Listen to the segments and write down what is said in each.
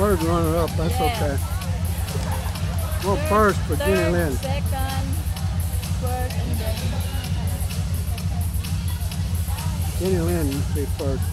third runner-up. That's okay. Well, first for Jenny Lynn. Second, first, and then Jenny Lynn, you see first.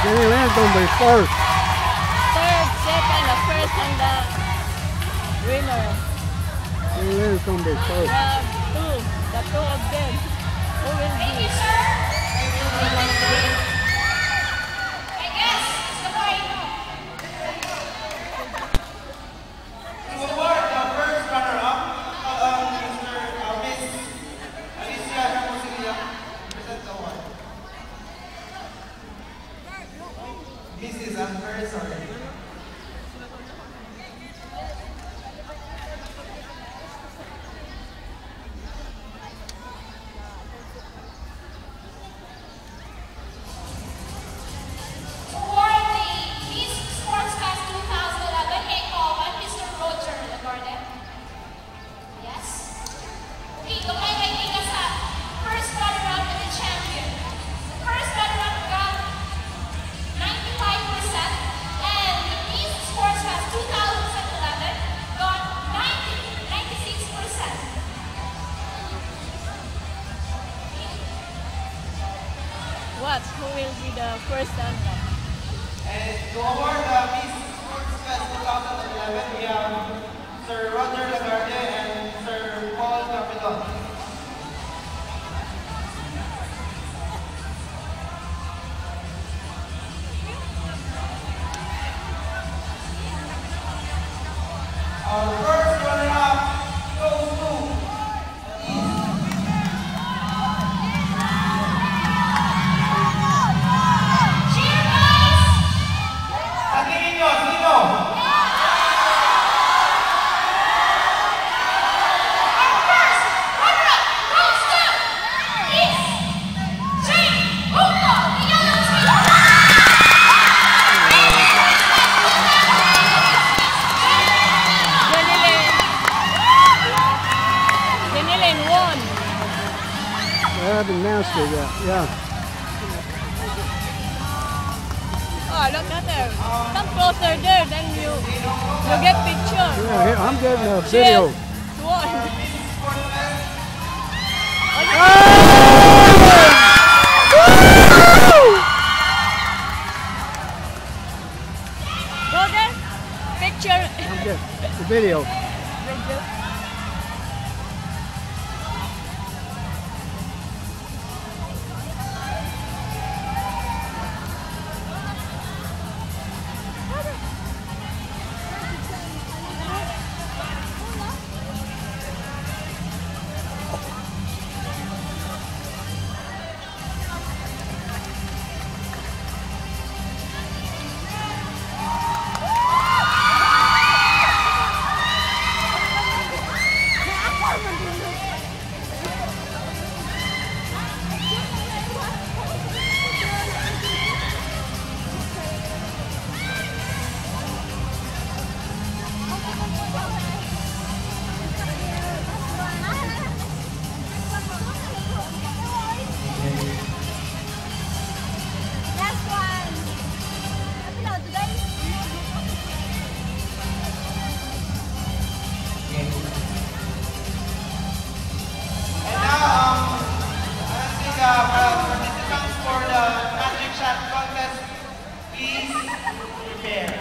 Jenny Lynn's gonna be first. third, second, the first, and the winner. Jenny Lynn's gonna be first. The two of them. Who will be? I'm very sorry. Who will be the first runner? And to award the Miss Sports Fest 2011, we have Sir Roger Lagarde and Sir Paul Capelon. Our first runner-up goes to I haven't announced it yet. Yeah. Oh, look at there. Come closer there, then you get picture. Yeah, here, I'm getting a video. Yes, one. Go there. Picture. I'm getting the video. participants for the magic shot contest, please prepare.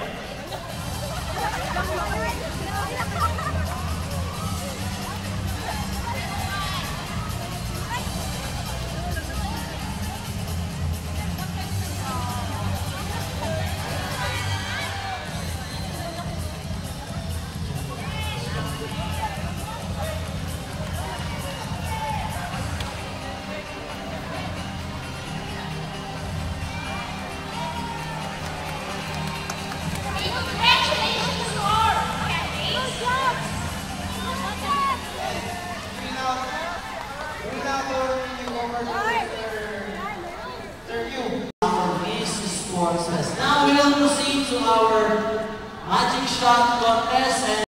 Sports Fest. Now we will proceed to our magic shot contest. And